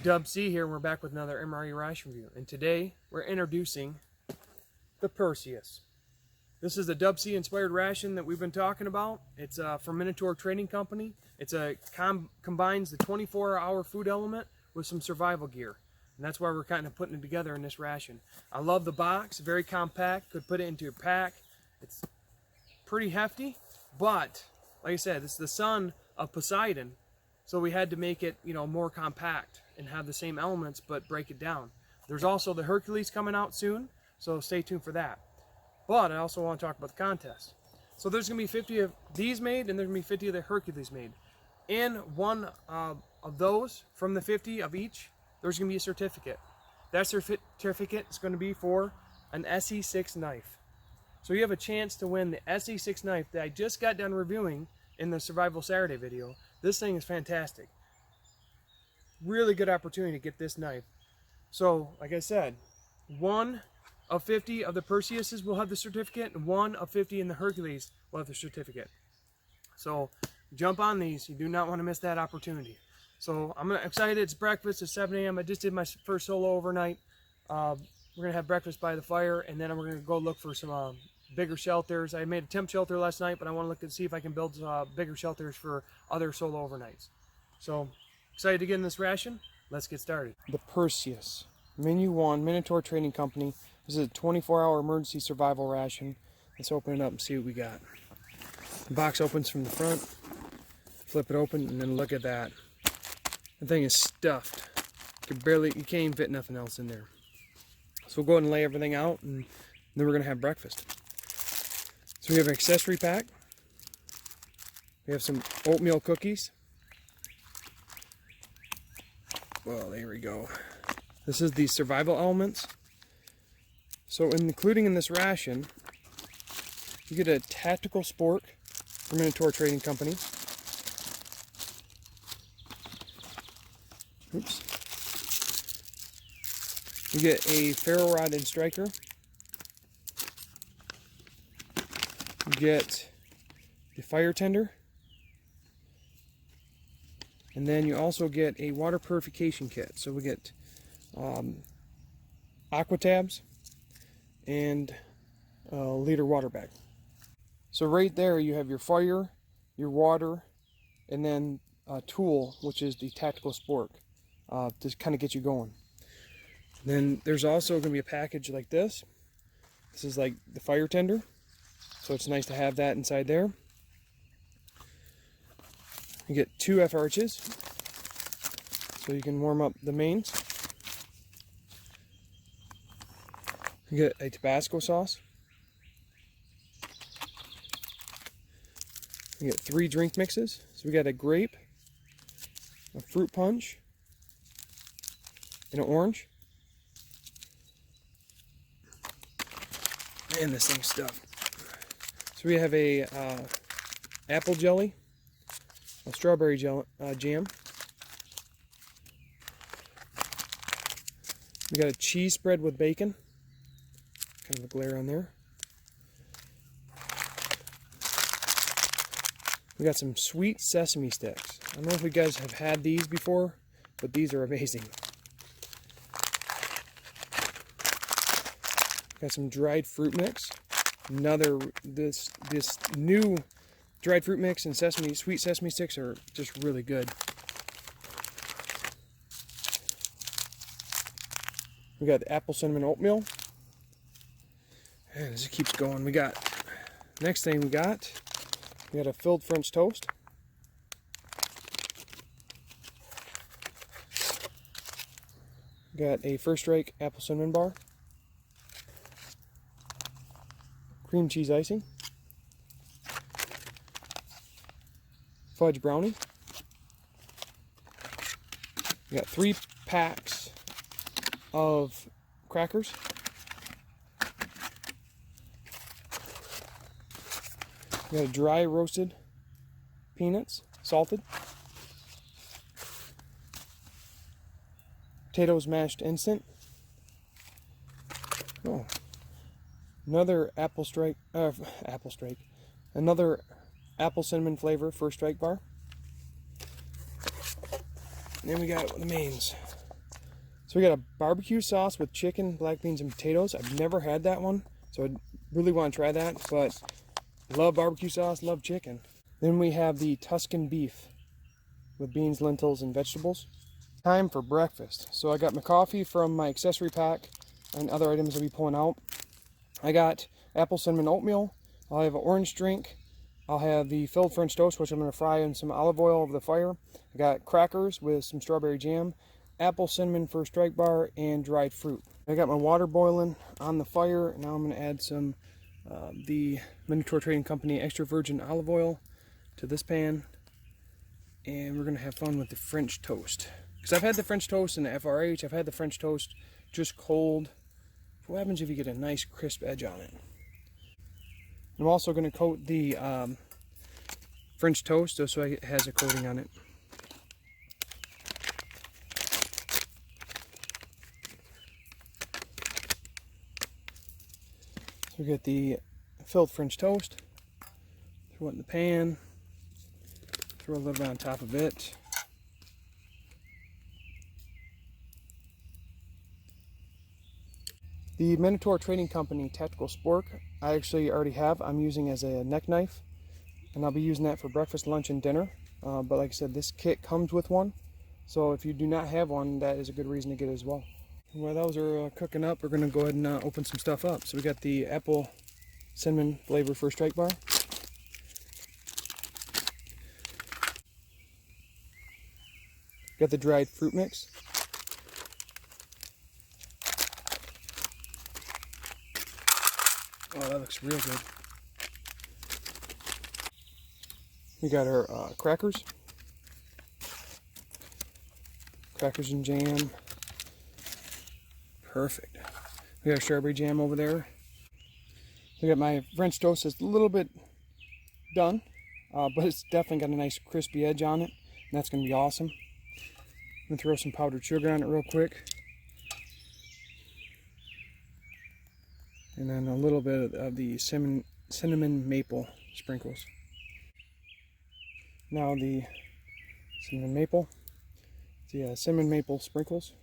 Dub C here, and we're back with another MRE ration review. And today we're introducing the Perseus. This is a Dub C inspired ration that we've been talking about. It's from Minotaur Trading Company. It's combines the 24-hour food element with some survival gear. And that's why we're kind of putting it together in this ration. I love the box, very compact, could put it into your pack. It's pretty hefty, but like I said, it's the son of Poseidon. So we had to make it, more compact and have the same elements, but break it down. There's also the Hercules coming out soon, so stay tuned for that. But I also want to talk about the contest. So there's going to be 50 of these made, and there's going to be 50 of the Hercules made. In one of those, from the 50 of each, there's going to be a certificate. That certificate is going to be for an SE6 knife. So you have a chance to win the SE6 knife that I just got done reviewing in the Survival Saturday video. This thing is fantastic. Really good opportunity to get this knife. So, like I said, 1 of 50 of the Perseuses will have the certificate, and 1 of 50 in the Hercules will have the certificate. So, jump on these. You do not want to miss that opportunity. So, I'm excited. It's breakfast at 7 a.m. I just did my first solo overnight. We're going to have breakfast by the fire, and then we're going to go look for some bigger shelters. I made a temp shelter last night, but I want to look and see if I can build bigger shelters for other solo overnights. So, excited to get in this ration. Let's get started. The Perseus, Menu 1, Minotaur Trading Company. This is a 24-hour emergency survival ration. Let's open it up and see what we got. The box opens from the front. Flip it open, and then look at that. The thing is stuffed. You can't even fit nothing else in there. So we'll go ahead and lay everything out, and then we're going to have breakfast. So we have an accessory pack. We have some oatmeal cookies. Well, there we go. This is the survival elements. So including in this ration, you get a tactical spork from Minotaur Trading Company. Oops. You get a ferro rod and striker. You get the fire tender. And then you also get a water purification kit. So we get aqua tabs and a liter water bag. So right there you have your fire, your water, and then a tool, which is the tactical spork, to kind of get you going. Then there's also going to be a package like this. This is like the fire tender, so it's nice to have that inside there. You get 2 F arches, so you can warm up the mains. You get a Tabasco sauce. You get 3 drink mixes. So we got a grape, a fruit punch, and an orange. Man, this thing's stuffed. So we have a apple jelly, a strawberry jam. We got a cheese spread with bacon. Kind of a glare on there. We got some sweet sesame sticks. I don't know if you guys have had these before, but these are amazing. Got some dried fruit mix. This new dried fruit mix and sweet sesame sticks are just really good. We got the apple cinnamon oatmeal. And this keeps going. Next thing we got a filled French toast. We got a First Strike apple cinnamon bar. Cream cheese icing. Fudge brownie. We got 3 packs of crackers. We got dry roasted peanuts, salted. Potatoes mashed instant. Oh, another another apple cinnamon flavor First Strike bar. And then we got the mains. So we got a barbecue sauce with chicken, black beans, and potatoes. I've never had that one, so I really want to try that, but love barbecue sauce, love chicken. Then we have the Tuscan beef with beans, lentils, and vegetables. Time for breakfast. So I got my coffee from my accessory pack and other items I'll be pulling out. I got apple cinnamon oatmeal. I'll have an orange drink. I'll have the filled French toast, which I'm going to fry in some olive oil over the fire. I got crackers with some strawberry jam, apple cinnamon for a strike bar, and dried fruit. I got my water boiling on the fire. Now I'm going to add some the Minotaur Trading Company extra virgin olive oil to this pan, and we're going to have fun with the French toast. Because I've had the French toast in the FRH, I've had the French toast just cold. What happens if you get a nice crisp edge on it? I'm also going to coat the French toast so it has a coating on it. So we get the filled French toast, throw it in the pan, throw a little bit on top of it. The Minotaur Trading Company Tactical Spork, I actually already have. I'm using as a neck knife, and I'll be using that for breakfast, lunch, and dinner. But like I said, this kit comes with one, so if you do not have one, that is a good reason to get it as well. While those are cooking up, we're going to go ahead and open some stuff up. So we got the apple cinnamon flavor for a strike bar. Got the dried fruit mix. Oh, that looks real good. We got our crackers and jam. Perfect. We got strawberry jam over there. We got my French toast. It's a little bit done, but it's definitely got a nice crispy edge on it, and that's going to be awesome. I'm going to throw some powdered sugar on it real quick. And then a little bit of the cinnamon maple sprinkles. Now the cinnamon maple, the cinnamon maple sprinkles.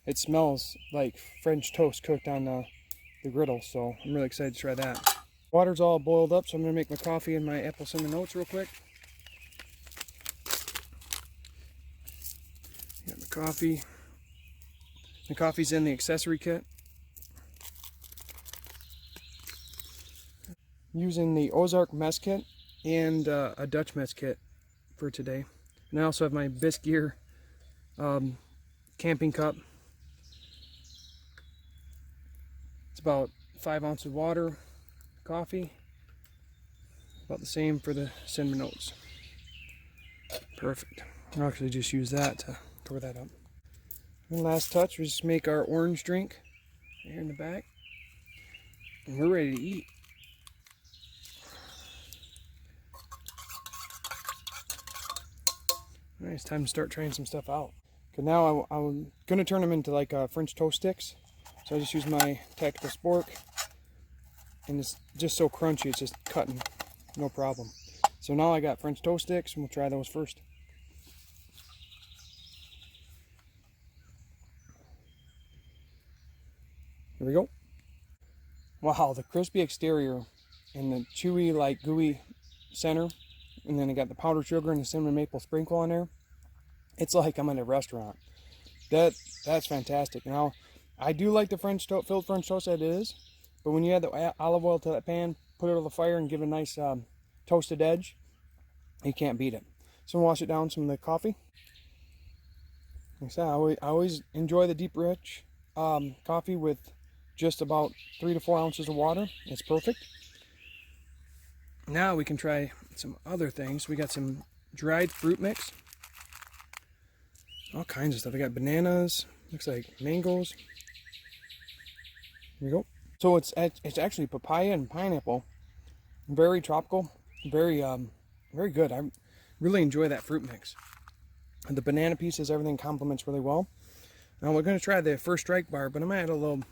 It smells like French toast cooked on the griddle, so I'm really excited to try that. Water's all boiled up, so I'm going to make my coffee and my apple cinnamon oats real quick. Got my coffee. The coffee's in the accessory kit. Using the Ozark mess kit and a Dutch mess kit for today. And I also have my Bisgear camping cup. It's about 5 ounces of water, coffee, about the same for the cinnamon oats. Perfect. I'll actually just use that to cover that up. And last touch, we just make our orange drink here in the back, and we're ready to eat. Alright, it's time to start trying some stuff out. Okay, now I'm going to turn them into like French toast sticks. So I just use my tactical spork, and it's just so crunchy, it's just cutting, no problem. So now I got French toast sticks, and we'll try those first. Here we go. Wow, the crispy exterior and the chewy, like gooey center, and then I got the powdered sugar and the cinnamon maple sprinkle on there. It's like I'm in a restaurant. That's fantastic. Now, I do like the filled French toast that it is, but when you add the olive oil to that pan, put it on the fire and give it a nice toasted edge, you can't beat it. So I'm gonna wash it down some of the coffee. Like I said, I always enjoy the deep, rich coffee with just about 3 to 4 ounces of water. It's perfect. Now we can try some other things. We got some dried fruit mix. All kinds of stuff. We got bananas, looks like mangoes. Here we go. So it's actually papaya and pineapple. Very tropical, very good. I really enjoy that fruit mix. And the banana pieces, everything complements really well. Now we're going to try the first strike bar, but I'm going to add a little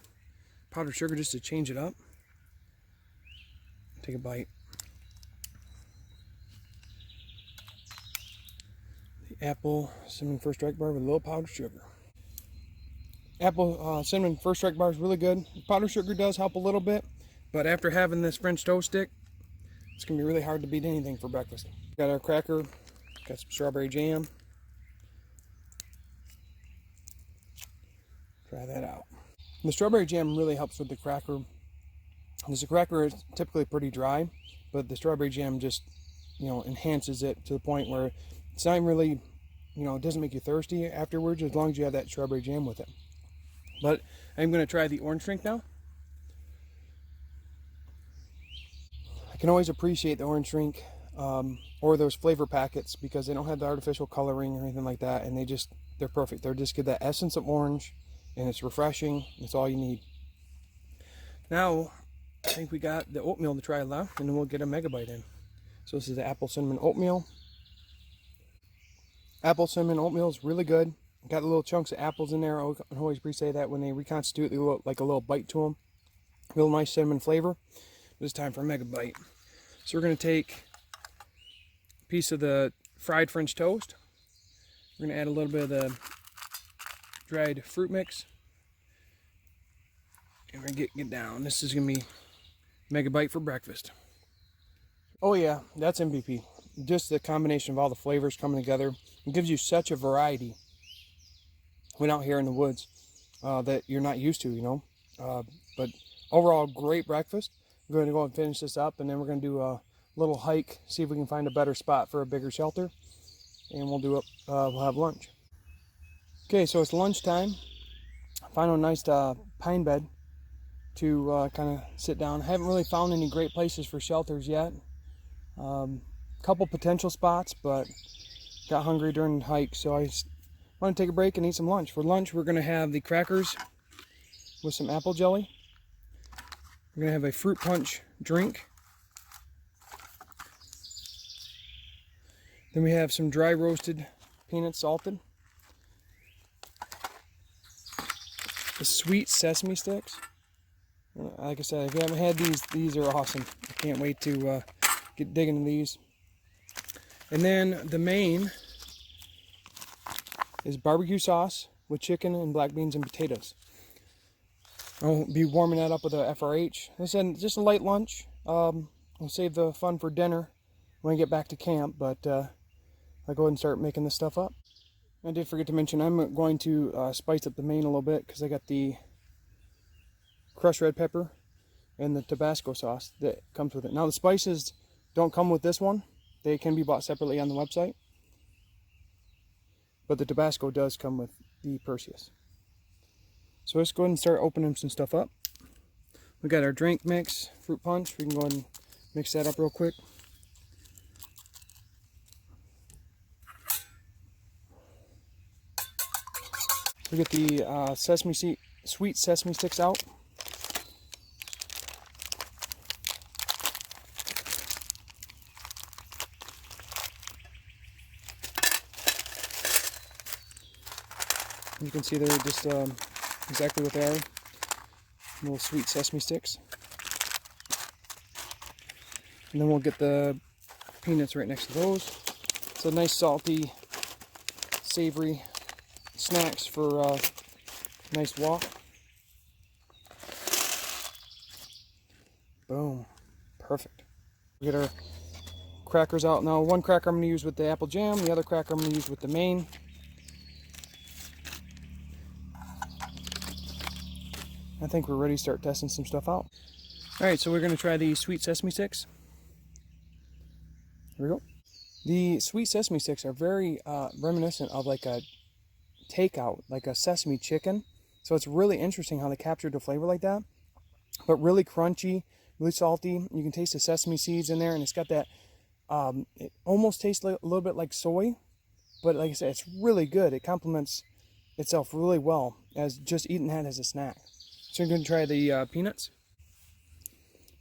powdered sugar just to change it up. Take a bite. The apple cinnamon first strike bar with a little powdered sugar. apple cinnamon first strike bar is really good. Powdered sugar does help a little bit, but after having this French toast stick, it's gonna be really hard to beat anything for breakfast. Got our cracker, got some strawberry jam. Try that out. The strawberry jam really helps with the cracker, because the cracker is typically pretty dry, but the strawberry jam just, you know, enhances it to the point where it's not really, you know, it doesn't make you thirsty afterwards as long as you have that strawberry jam with it. But I'm going to try the orange drink now. I can always appreciate the orange drink or those flavor packets because they don't have the artificial coloring or anything like that, and they're perfect. They're just get that essence of orange, and it's refreshing. It's all you need. Now I think we got the oatmeal to try left, and then we'll get a megabyte in. So this is the apple cinnamon oatmeal. Apple cinnamon oatmeal is really good. Got the little chunks of apples in there. I always appreciate that when they reconstitute, they look like a little bite to them. Real nice cinnamon flavor. But it's time for a megabyte. So we're going to take a piece of the fried French toast. We're going to add a little bit of the dried fruit mix. And we're going to get down. This is going to be megabyte for breakfast. Oh yeah, that's MVP. Just the combination of all the flavors coming together. It gives you such a variety when out here in the woods that you're not used to, you know. But overall, great breakfast. We're going to go and finish this up, and then we're going to do a little hike, see if we can find a better spot for a bigger shelter, and we'll do it. We'll have lunch. Okay, so it's lunchtime. Find a nice pine bed to kind of sit down. I haven't really found any great places for shelters yet. Couple potential spots, but got hungry during the hike, so I want to take a break and eat some lunch. For lunch, we're going to have the crackers with some apple jelly. We're going to have a fruit punch drink. Then we have some dry roasted peanuts salted. The sweet sesame sticks. Like I said, if you haven't had these are awesome. I can't wait to get digging into these. And then the main is barbecue sauce with chicken and black beans and potatoes. I'll be warming that up with a FRH. This is just a light lunch. We'll save the fun for dinner when I get back to camp, but I'll go ahead and start making this stuff up. I did forget to mention I'm going to spice up the main a little bit because I got the crushed red pepper and the Tabasco sauce that comes with it. Now the spices don't come with this one. They can be bought separately on the website. But the Tabasco does come with the Perseus. So let's go ahead and start opening some stuff up. We got our drink mix, fruit punch. We can go ahead and mix that up real quick. We get the sweet sesame sticks out. You can see they're just exactly what they are. Little sweet sesame sticks. And then we'll get the peanuts right next to those. It's a nice salty, savory snacks for a nice walk. Boom. Perfect. We get our crackers out. Now one cracker I'm going to use with the apple jam, the other cracker I'm going to use with the main. I think we're ready to start testing some stuff out. Alright, so we're going to try the sweet sesame sticks. Here we go. The sweet sesame sticks are very reminiscent of like a takeout, like a sesame chicken. So it's really interesting how they captured the flavor like that. But really crunchy, really salty. You can taste the sesame seeds in there, and it's got that, it almost tastes like, a little bit like soy. But like I said, it's really good. It complements itself really well as just eating that as a snack. So you're going to try the peanuts.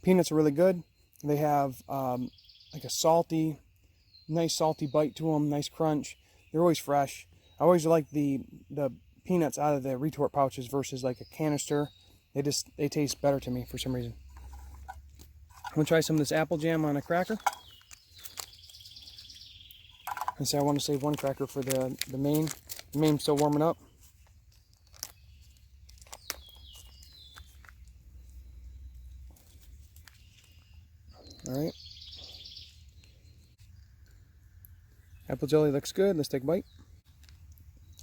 Peanuts are really good. They have like a salty, nice salty bite to them, nice crunch. They're always fresh. I always like the peanuts out of the retort pouches versus like a canister. They taste better to me for some reason. I'm going to try some of this apple jam on a cracker. And so I want to save one cracker for the main. The main's still warming up. All right. Apple jelly looks good. Let's take a bite.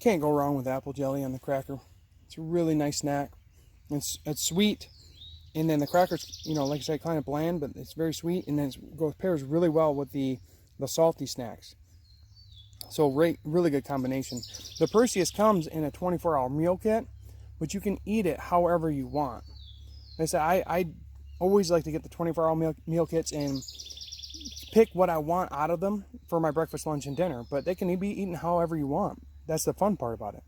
Can't go wrong with apple jelly on the cracker. It's a really nice snack. It's sweet, and then the crackers, you know, like I said, kind of bland, but it's very sweet, and then it pairs really well with the salty snacks. So really good combination. The Perseus comes in a 24-hour meal kit, but you can eat it however you want. Like I said, I always like to get the 24-hour meal kits and pick what I want out of them for my breakfast, lunch, and dinner, but they can be eaten however you want. That's the fun part about it.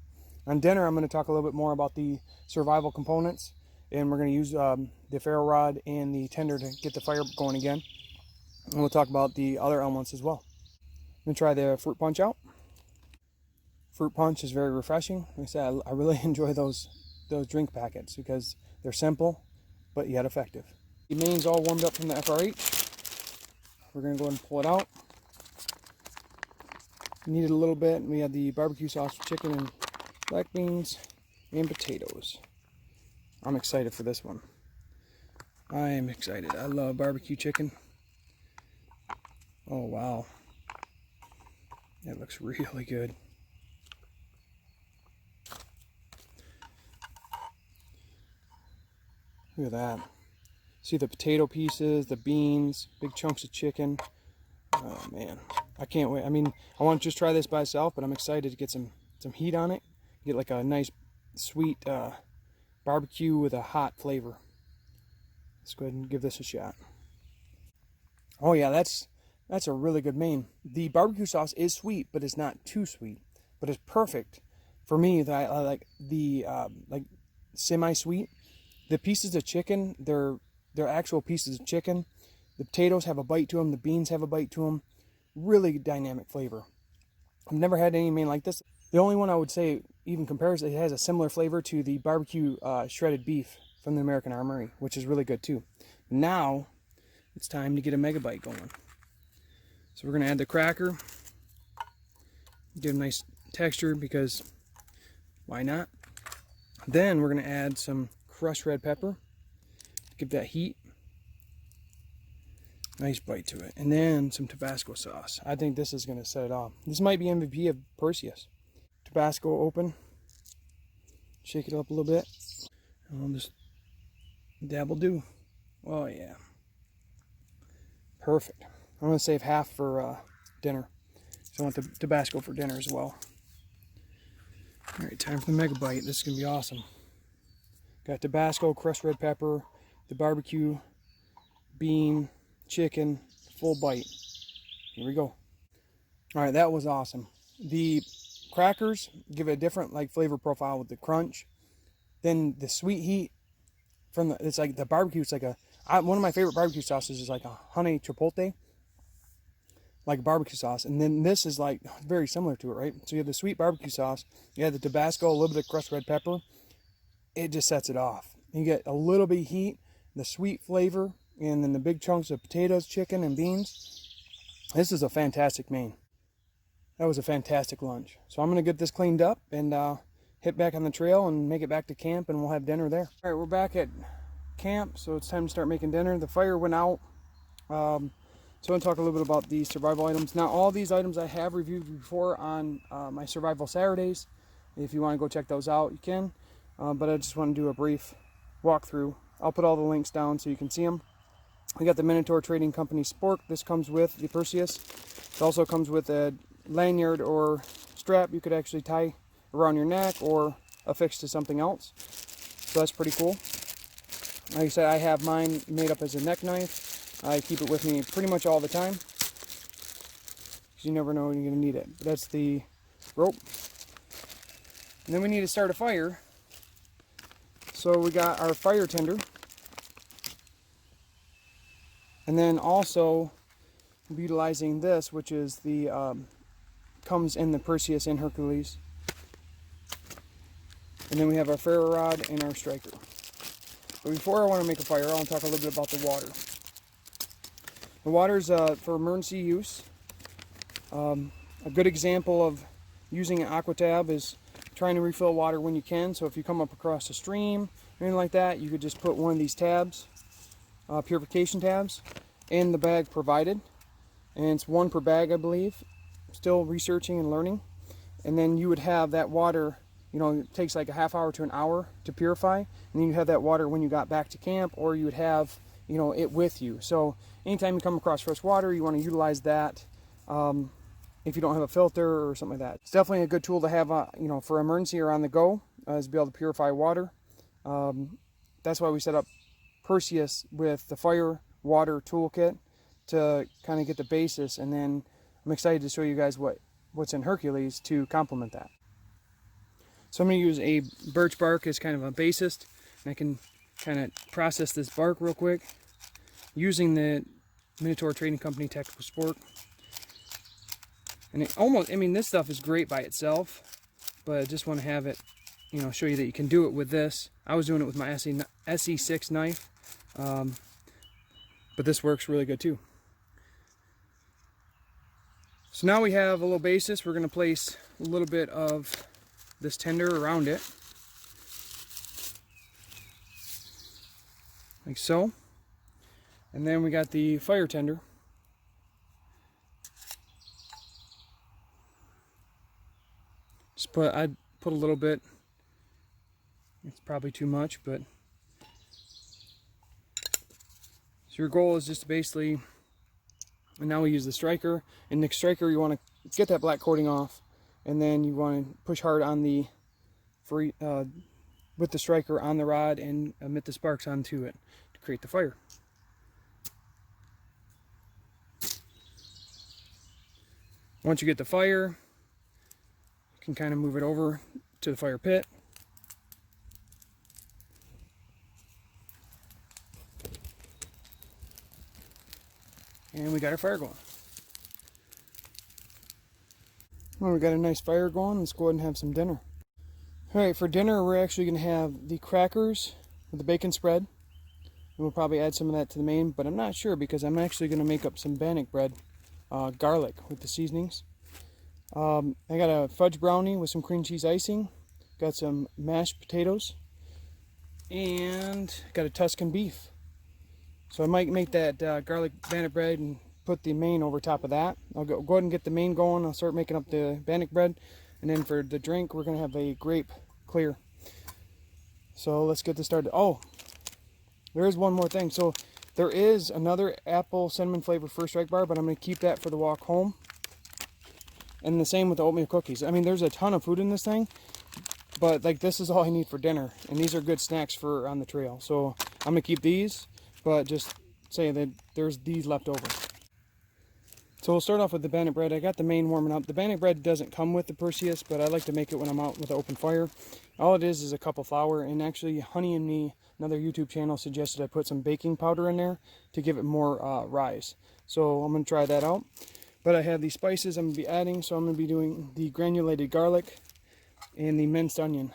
On dinner, I'm going to talk a little bit more about the survival components, and we're going to use the ferro rod and the tender to get the fire going again. And we'll talk about the other elements as well. I'm going to try the fruit punch out. Fruit punch is very refreshing. Like I said, I really enjoy those drink packets because they're simple, but yet effective. The main's all warmed up from the FRH. We're going to go ahead and pull it out. Needed a little bit. We had the barbecue sauce for chicken and black beans and potatoes. I'm excited for this one. I am excited. I love barbecue chicken. Oh wow. That looks really good. Look at that. See the potato pieces, the beans, big chunks of chicken. Oh man, I can't wait. I mean, I want to just try this by itself, but I'm excited to get some heat on it. Get like a nice sweet barbecue with a hot flavor. Let's go ahead and give this a shot. Oh yeah, that's a really good main. The barbecue sauce is sweet, but it's not too sweet. But it's perfect for me. I like the like semi-sweet. The pieces of chicken, they're actual pieces of chicken. The potatoes have a bite to them. The beans have a bite to them. Really dynamic flavor. I've never had any main like this. The only one I would say even compares, it has a similar flavor to the barbecue shredded beef from the American Armory, which is really good too. Now, it's time to get a megabyte going. So we're going to add the cracker. Get a nice texture because why not? Then we're going to add some crushed red pepper. Give that heat. Nice bite to it. And then some Tabasco sauce. I think this is going to set it off. This might be MVP of Perseus. Tabasco open. Shake it up a little bit. And we'll just dabble do. Oh yeah. Perfect. I'm going to save half for dinner. So I want the Tabasco for dinner as well. Alright, time for the megabyte. This is going to be awesome. Got Tabasco, crushed red pepper, the barbecue, bean, chicken, full bite. Here we go. Alright, that was awesome. The crackers give it a different flavor profile with the crunch. Then the sweet heat from it's like the barbecue. It's like one of my favorite barbecue sauces is like a honey chipotle, like barbecue sauce. And then this is like very similar to it, right? So you have the sweet barbecue sauce, you have the Tabasco, a little bit of crushed red pepper. It just sets it off. You get a little bit of heat, the sweet flavor, and then the big chunks of potatoes, chicken, and beans. This is a fantastic main. That was a fantastic lunch. So I'm going to get this cleaned up and hit back on the trail and make it back to camp, and we'll have dinner there. All right, we're back at camp, so it's time to start making dinner. The fire went out. So I'm going to talk a little bit about the survival items. Now, all these items I have reviewed before on my Survival Saturdays. If you want to go check those out, you can. But I just want to do a brief walkthrough. I'll put all the links down so you can see them. We got the Minotaur Trading Company spork. This comes with the Perseus. It also comes with a lanyard or strap you could actually tie around your neck or affix to something else. So that's pretty cool. Like I said, I have mine made up as a neck knife. I keep it with me pretty much all the time, because you never know when you're going to need it. But that's the rope. And then we need to start a fire. So we got our fire tender. And then also utilizing this, which is the comes in the Perseus and Hercules. And then we have our ferro rod and our striker. But before I want to make a fire, I want to talk a little bit about the water. The water is for emergency use. A good example of using an aqua tab is trying to refill water when you can. So if you come up across a stream or anything like that, you could just put one of these tabs, purification tabs, in the bag provided, and it's 1 per bag, I believe. Still researching and learning. And then you would have that water, you know, it takes like a half hour to an hour to purify, and then you have that water when you got back to camp, or you would have, you know, it with you. So anytime you come across fresh water, you want to utilize that. If you don't have a filter or something like that, it's definitely a good tool to have, you know, for emergency or on the go, is to be able to purify water. That's why we set up Perseus with the fire water toolkit to kind of get the basis, and then I'm excited to show you guys what's in Hercules to complement that. So I'm going to use a birch bark as kind of a basis, and I can kind of process this bark real quick using the Minotaur Trading Company Tactical Sport. And it almost, I mean, this stuff is great by itself, but I just want to have it, you know, show you that you can do it with this. I was doing it with my SE6 knife, but this works really good too. So now we have a little basis. We're going to place a little bit of this tender around it, like so. And then we got the fire tender. I'd put a little bit. It's probably too much, but so your goal is just to basically, and now we use the striker. And the striker, you want to get that black coating off, and then you want to push hard on the with the striker on the rod and emit the sparks onto it to create the fire. Once you get the fire, you can kind of move it over to the fire pit. And we got our fire going. Well, we got a nice fire going. Let's go ahead and have some dinner. Alright, for dinner we're actually going to have the crackers with the bacon spread. And we'll probably add some of that to the main, but I'm not sure because I'm actually going to make up some Bannock bread, garlic with the seasonings. I got a fudge brownie with some cream cheese icing. Got some mashed potatoes. And got a Tuscan beef. So I might make that garlic Bannock bread and put the main over top of that. I'll go ahead and get the main going. I'll start making up the Bannock bread. And then for the drink, we're going to have a grape clear. So let's get this started. Oh, there is one more thing. So there is another apple cinnamon flavored First Strike bar, but I'm going to keep that for the walk home. And the same with the oatmeal cookies. I mean, there's a ton of food in this thing, but like this is all I need for dinner. And these are good snacks for on the trail. So I'm going to keep these, but just say that there's these left over. So we'll start off with the Bannock bread. I got the main warming up. The Bannock bread doesn't come with the Perseus, but I like to make it when I'm out with an open fire. All it is a cup of flour, and actually Honey and Me, another YouTube channel, suggested I put some baking powder in there to give it more rise. So I'm going to try that out. But I have these spices I'm going to be adding, so I'm going to be doing the granulated garlic and the minced onion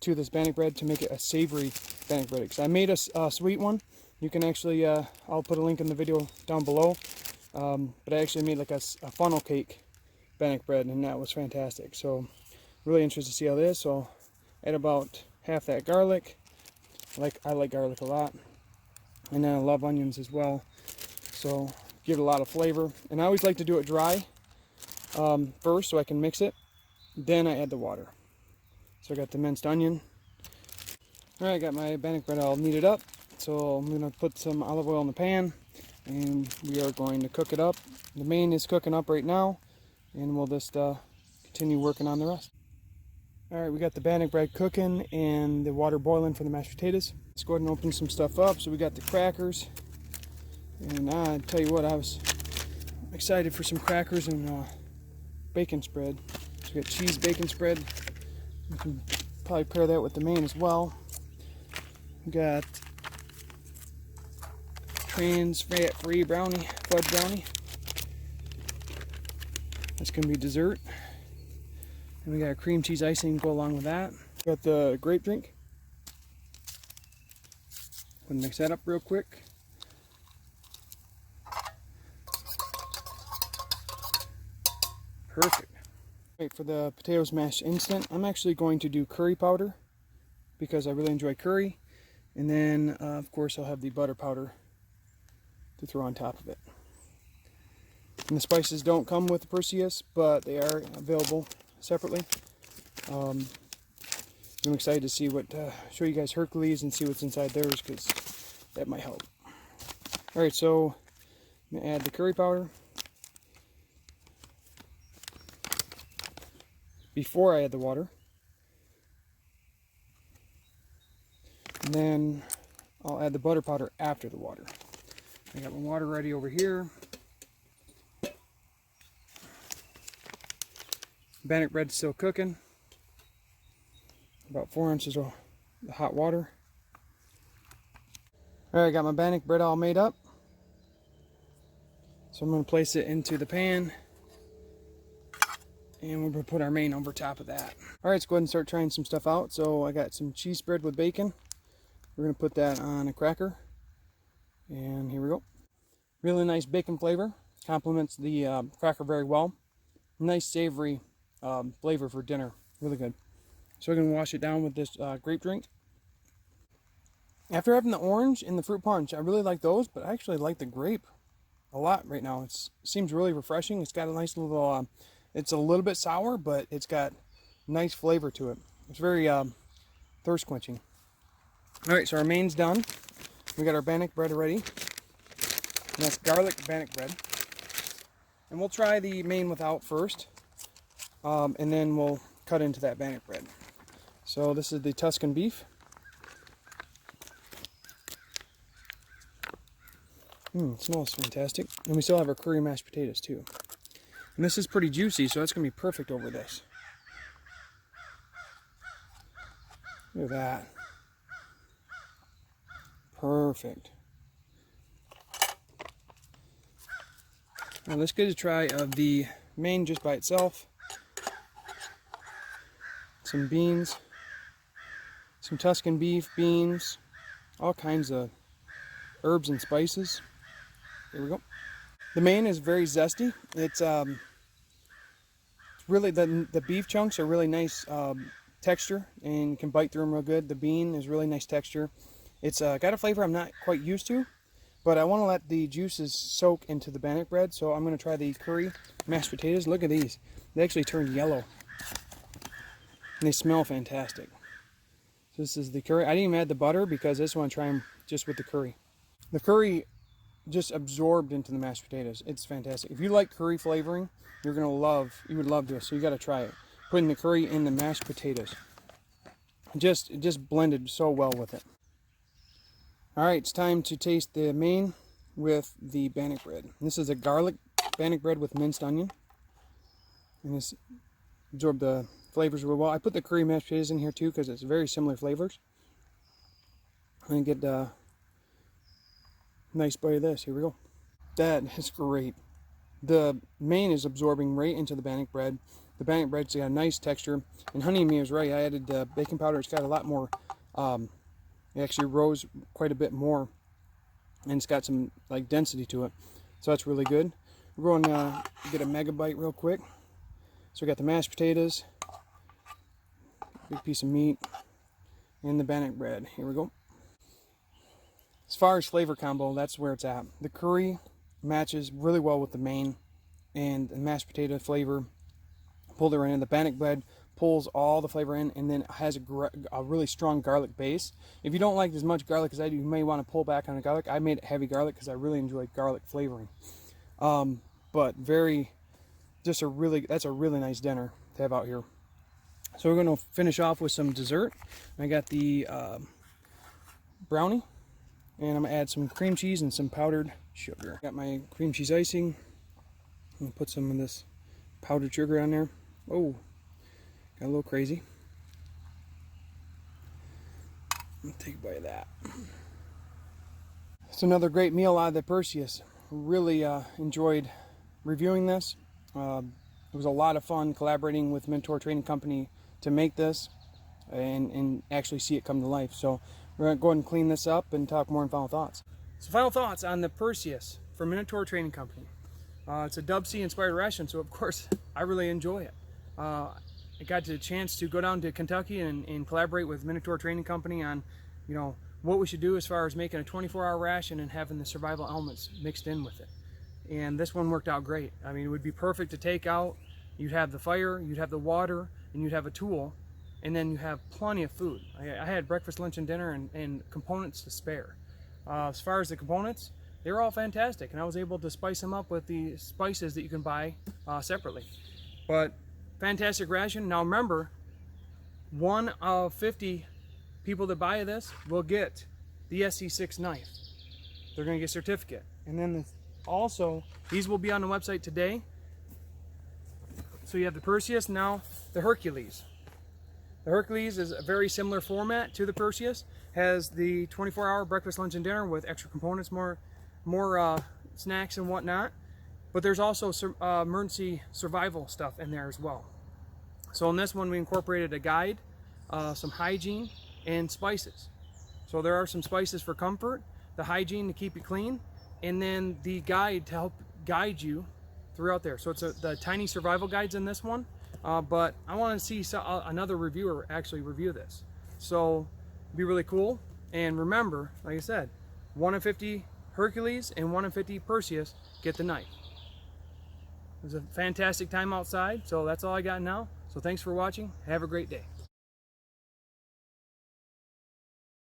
to this Bannock bread to make it a savory Bannock bread. Because I made a sweet one. You can actually, I'll put a link in the video down below. But I actually made like a funnel cake Bannock bread, and that was fantastic. So really interested to see how this. So add about half that garlic. I like garlic a lot, and then I love onions as well. So give it a lot of flavor. And I always like to do it dry first, so I can mix it. Then I add the water. So I got the minced onion. All right, I got my Bannock bread all kneaded up. So I'm gonna put some olive oil in the pan, and we are going to cook it up. The main is cooking up right now, and we'll just continue working on the rest. Alright, we got the Bannock bread cooking and the water boiling for the mashed potatoes. Let's go ahead and open some stuff up. So we got the crackers, and I tell you what, I was excited for some crackers and bacon spread. So we got cheese bacon spread. We can probably pair that with the main as well. We got trans fat-free brownie, fudge brownie. That's gonna be dessert. And we got a cream cheese icing to go along with that. Got the grape drink. Gonna mix that up real quick. Perfect. Wait for the potatoes mashed instant. I'm actually going to do curry powder because I really enjoy curry. And then, of course, I'll have the butter powder to throw on top of it. And the spices don't come with the Perseus, but they are available separately. I'm excited to see show you guys Hercules and see what's inside theirs, because that might help. Alright, so I'm going to add the curry powder. Before I add the water. And then I'll add the butter powder after the water. I got my water ready over here. Bannock bread's still cooking. About 4 ounces of hot water. Alright, got my Bannock bread all made up. So I'm going to place it into the pan. And we're going to put our main over top of that. Alright, let's go ahead and start trying some stuff out. So I got some cheese spread with bacon. We're going to put that on a cracker. And here we go. Really nice bacon flavor. Complements the cracker very well. Nice savory flavor for dinner. Really good. So we're going to wash it down with this grape drink. After having the orange and the fruit punch, I really like those, but I actually like the grape a lot right now. It seems really refreshing. It's got a nice little, it's a little bit sour, but it's got nice flavor to it. It's very thirst quenching. Alright, so our main's done. We got our Bannock bread ready. And that's garlic Bannock bread. And we'll try the main without first. And then we'll cut into that Bannock bread. So this is the Tuscan beef. It smells fantastic. And we still have our curry mashed potatoes too. And this is pretty juicy, so that's going to be perfect over this. Look at that. Perfect. Now let's get a try of the main just by itself. Some beans. Some Tuscan beef, beans. All kinds of herbs and spices. Here we go. The main is very zesty. It's really, the beef chunks are really nice texture, and you can bite through them real good. The bean is really nice texture. It's got a flavor I'm not quite used to, but I want to let the juices soak into the Bannock bread, so I'm going to try the curry mashed potatoes. Look at these. They actually turned yellow, and they smell fantastic. So this is the curry. I didn't even add the butter because I just want to try them just with the curry. The curry just absorbed into the mashed potatoes. It's fantastic. If you like curry flavoring, you would love this, so you got to try it. Putting the curry in the mashed potatoes. It just blended so well with it. Alright, it's time to taste the main with the Bannock bread. This is a garlic Bannock bread with minced onion. And this absorbed the flavors real well. I put the curry mashed potatoes in here too because it's very similar flavors. And get a nice bite of this. Here we go. That is great. The main is absorbing right into the Bannock bread. The Bannock bread's got a nice texture. And Honey and Me was right. I added baking powder. It's got a lot more... it actually rose quite a bit more. And it's got some like density to it. So that's really good. We're going to get a mega bite real quick. So we got the mashed potatoes. Big piece of meat. And the Bannock bread. Here we go. As far as flavor combo, that's where it's at. The curry matches really well with the main, and the mashed potato flavor pulled it right in. The Bannock bread pulls all the flavor in, and then has a really strong garlic base. If you don't like as much garlic as I do, you may want to pull back on the garlic. I made it heavy garlic because I really enjoy garlic flavoring. But that's a really nice dinner to have out here. So we're going to finish off with some dessert. I got the brownie. And I'm going to add some cream cheese and some powdered sugar. Got my cream cheese icing. I'm going to put some of this powdered sugar on there. Oh, got a little crazy. I'll take a bite of that. It's another great meal out of the Perseus. Really enjoyed reviewing this. It was a lot of fun collaborating with Minotaur Trading Company to make this and actually see it come to life. So we're going to go ahead and clean this up and talk more in final thoughts. So final thoughts on the Perseus from Minotaur Trading Company. It's a Dub C inspired ration, so of course I really enjoy it. I got the chance to go down to Kentucky and collaborate with Minotaur Trading Company on, what we should do as far as making a 24-hour ration and having the survival elements mixed in with it. And this one worked out great. I mean, it would be perfect to take out. You'd have the fire, you'd have the water, and you'd have a tool, and then you have plenty of food. I had breakfast, lunch, and dinner, and components to spare. As far as the components, they were all fantastic, and I was able to spice them up with the spices that you can buy separately. But fantastic ration. Now remember, 1 of 50 people that buy this will get the SC6 knife. They're going to get a certificate. And then also, these will be on the website today. So you have the Perseus, now the Hercules. The Hercules is a very similar format to the Perseus. Has the 24-hour breakfast, lunch, and dinner with extra components, more snacks and whatnot. But there's also emergency survival stuff in there as well. So in this one, we incorporated a guide, some hygiene, and spices. So there are some spices for comfort, the hygiene to keep you clean, and then the guide to help guide you throughout there. So it's the tiny survival guides in this one, but I want to see another reviewer actually review this. So it'd be really cool. And remember, like I said, 1 in 50 Hercules and 1 in 50 Perseus get the knife. It was a fantastic time outside, so that's all I got now. So thanks for watching. Have a great day.